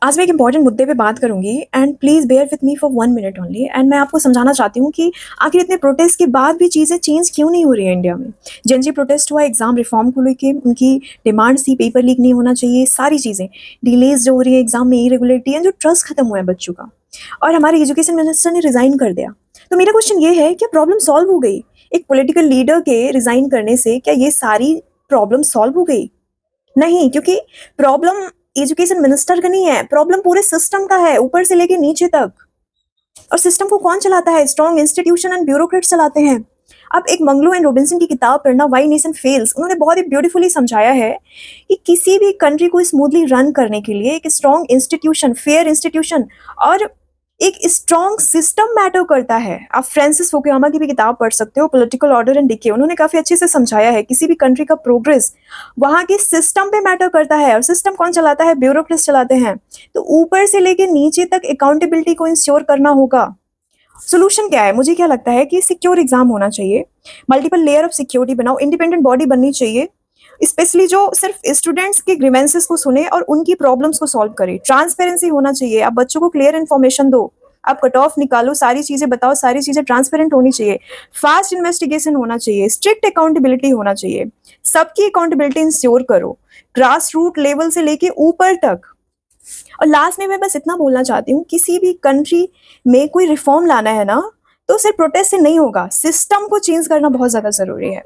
आज मैं एक इंपॉर्टेंट मुद्दे पे बात करूंगी and please bear with me for 1 minute only. And मैं आपको समझाना चाहती हूँ कि आखिर इतने प्रोटेस्ट के बाद भी चीज़ें चेंज क्यों नहीं हो रही है इंडिया में। जेनजी प्रोटेस्ट हुआ एग्जाम रिफॉर्म को लेके, उनकी डिमांड्स थी पेपर लीक नहीं होना चाहिए, सारी चीज़ें डिलेज जो हो रही है एग्जाम में, इरेगुलरिटी एंड जो ट्रस्ट खत्म हुआ है बच्चों का। और हमारे एजुकेशन मिनिस्टर ने रिजाइन कर दिया। तो मेरा क्वेश्चन ये है, क्या प्रॉब्लम सॉल्व हो गई? एक पॉलिटिकल लीडर के रिजाइन करने से क्या ये सारी प्रॉब्लम सॉल्व हो गई? नहीं, क्योंकि प्रॉब्लम एजुकेशन मिनिस्टर का नहीं है, प्रॉब्लम पूरे सिस्टम का है, ऊपर से लेके नीचे तक। और सिस्टम को कौन चलाता है? स्ट्रॉन्ग इंस्टीट्यूशन एंड ब्यूरोक्रेट्स चलाते हैं। आप एक मंगलू एंड रॉबिन्सन की किताब पढ़ना, व्हाई नेशन फेल्स, उन्होंने बहुत ही ब्यूटीफुली समझाया है कि किसी भी कंट्री को स्मूथली रन करने के लिए एक स्ट्रॉन्ग इंस्टीट्यूशन, फेयर इंस्टीट्यूशन और एक स्ट्रॉन्ग सिस्टम मैटर करता है। आप फ्रांसिस फुकुयामा की भी किताब पढ़ सकते हो, पॉलिटिकल ऑर्डर एंड डिके, उन्होंने काफी अच्छे से समझाया है किसी भी कंट्री का प्रोग्रेस वहां के सिस्टम पे मैटर करता है। और सिस्टम कौन चलाता है? ब्यूरोक्रेट्स चलाते हैं। तो ऊपर से लेके नीचे तक अकाउंटेबिलिटी को इंश्योर करना होगा। सोल्यूशन क्या है? मुझे क्या लगता है कि सिक्योर एग्जाम होना चाहिए, मल्टीपल लेयर ऑफ सिक्योरिटी बनाओ, इंडिपेंडेंट बॉडी बननी चाहिए, स्पेशली जो सिर्फ स्टूडेंट्स के ग्रीवेंसेस को सुने और उनकी प्रॉब्लम्स को सॉल्व करे। ट्रांसपेरेंसी होना चाहिए, आप बच्चों को क्लियर इन्फॉर्मेशन दो, आप कट ऑफ निकालो, सारी चीजें बताओ, सारी चीजें ट्रांसपेरेंट होनी चाहिए। फास्ट इन्वेस्टिगेशन होना चाहिए, स्ट्रिक्ट अकाउंटेबिलिटी होना चाहिए, सबकी अकाउंटेबिलिटी इंश्योर करो, ग्रास रूट लेवल से लेके ऊपर तक। और लास्ट में मैं बस इतना बोलना चाहती हूँ, किसी भी कंट्री में कोई रिफॉर्म लाना है ना, तो सिर्फ प्रोटेस्ट से नहीं होगा, सिस्टम को चेंज करना बहुत ज्यादा जरूरी है।